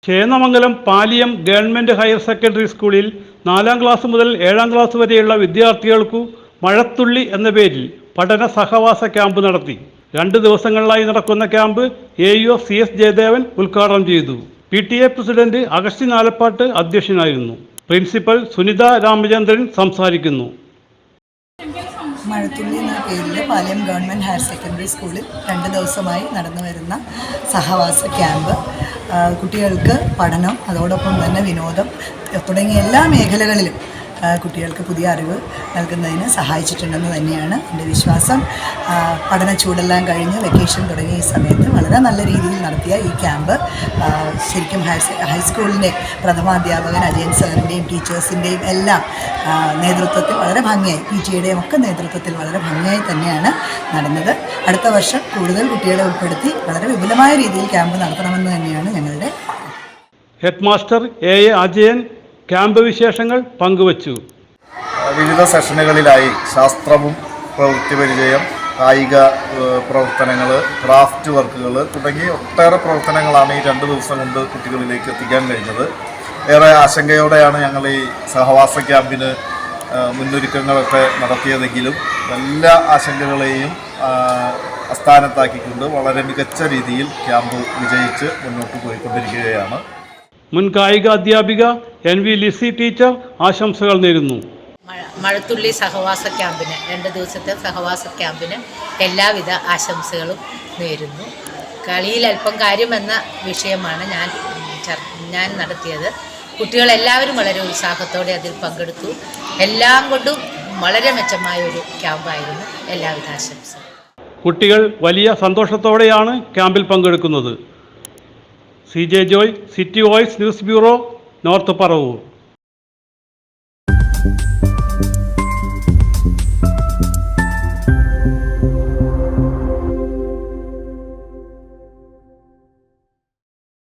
Chendamangalam Paliyam government higher secondary സ്കൂളിൽ 4ാം class മുതൽ 7ാം class വരെയുള്ള വിദ്യാർത്ഥികൾക്കു മഴത്തുള്ളി എന്ന പേരിൽ പഠന സഹവാസ ക്യാമ്പ് നടത്തി. 2 ദിവസങ്ങളിലായി നടക്കുന്ന ക്യാമ്പ് AEO CS ജയദേവൻ ഉദ്ഘാടനം ചെയ്തു. PTA പ്രസിഡന്റ് അഗസ്റ്റിൻ ആലപ്പാട്ട് അധ്യക്ഷനായിരുന്നു. പ്രിൻസിപ്പൽ സുനിത രാമചന്ദ്രൻ സംസാരിക്കുന്നു. മഴത്തുള്ളി എന്ന പേരിൽ പാലിയം ഗവൺമെൻറ് ഹയർ സെക്കൻഡറി സ്കൂളിൽ 2 ദിവസമായി നടന്നു വരുന്ന സഹവാസ ക്യാമ്പ് കുട്ടികൾക്ക് പഠനം, അതോടൊപ്പം തന്നെ വിനോദം തുടങ്ങിയ എല്ലാ മേഖലകളിലും കുട്ടികൾക്ക് പുതിയ അറിവ് നൽകുന്നതിന് സഹായിച്ചിട്ടുണ്ടെന്ന് തന്നെയാണ് എൻ്റെ വിശ്വാസം. പഠന ചൂടെല്ലാം കഴിഞ്ഞ് വെക്കേഷൻ തുടങ്ങിയ ഈ സമയത്ത് വളരെ നല്ല രീതിയിൽ നടത്തിയ ഈ ക്യാമ്പ് ശരിക്കും ഹൈസ്കൂളിൻ്റെ പ്രഥമാധ്യാപകൻ അജയൻ സാറിൻ്റെയും ടീച്ചേഴ്സിൻ്റെയും എല്ലാം നേതൃത്വത്തിൽ വളരെ ഭംഗിയായി, PTA ഒക്കെ നേതൃത്വത്തിൽ വളരെ ഭംഗിയായി തന്നെയാണ് നടന്നത്. അടുത്ത വർഷം കൂടുതൽ കുട്ടികളെ ഉൾപ്പെടുത്തി വളരെ വിപുലമായ രീതിയിൽ ക്യാമ്പ് നടത്തണമെന്ന് തന്നെയാണ് ഞങ്ങളുടെ. Head master A Ajayan camp വിശേഷങ്ങൾ പങ്കുവച്ചു. വിവിധ സെഷനുകളിലായി ശാസ്ത്രവും പ്രവൃത്തി പരിചയം, കായിക പ്രവർത്തനങ്ങൾ, ക്രാഫ്റ്റ് വർക്കുകൾ തുടങ്ങി ഒട്ടേറെ പ്രവർത്തനങ്ങളാണ് ഈ 2 ദിവസം കൊണ്ട് കുട്ടികളിലേക്ക് എത്തിക്കാൻ കഴിഞ്ഞത്. ഏറെ ആശങ്കയോടെയാണ് ഞങ്ങൾ ഈ സഹവാസ ക്യാമ്പിന് മുന്നൊരുക്കങ്ങളൊക്കെ നടത്തിയതെങ്കിലും എല്ലാ ആശങ്കകളെയും അസ്ഥാനത്താക്കിക്കൊണ്ട് വളരെ മികച്ച രീതിയിൽ ക്യാമ്പ് വിജയിച്ച് മുന്നോട്ട് പോയിക്കൊണ്ടിരിക്കുകയാണ്. മുൻ കായിക അധ്യാപിക NV ലിസി ടീച്ചർ ആശംസകൾ നേരുന്നു. മഴത്തുള്ളി സഹവാസ ക്യാമ്പിന് 2 ദിവസത്തെ സഹവാസ ക്യാമ്പിന് എല്ലാവിധ ആശംസകളും നേരുന്നു. കളിയിൽ അല്പം കാര്യമെന്ന വിഷയമാണ് ഞാൻ നടത്തിയത്. കുട്ടികളെല്ലാവരും വളരെ ഉത്സാഹത്തോടെ അതിൽ പങ്കെടുത്തു. എല്ലാം കൊണ്ടും വളരെ മെച്ചമായ ഒരു ക്യാമ്പായിരുന്നു. എല്ലാവിധ ആശംസകളും. കുട്ടികൾ വലിയ സന്തോഷത്തോടെയാണ് ക്യാമ്പിൽ പങ്കെടുക്കുന്നത്. CJ Joy, city voice news bureau, north Paravur.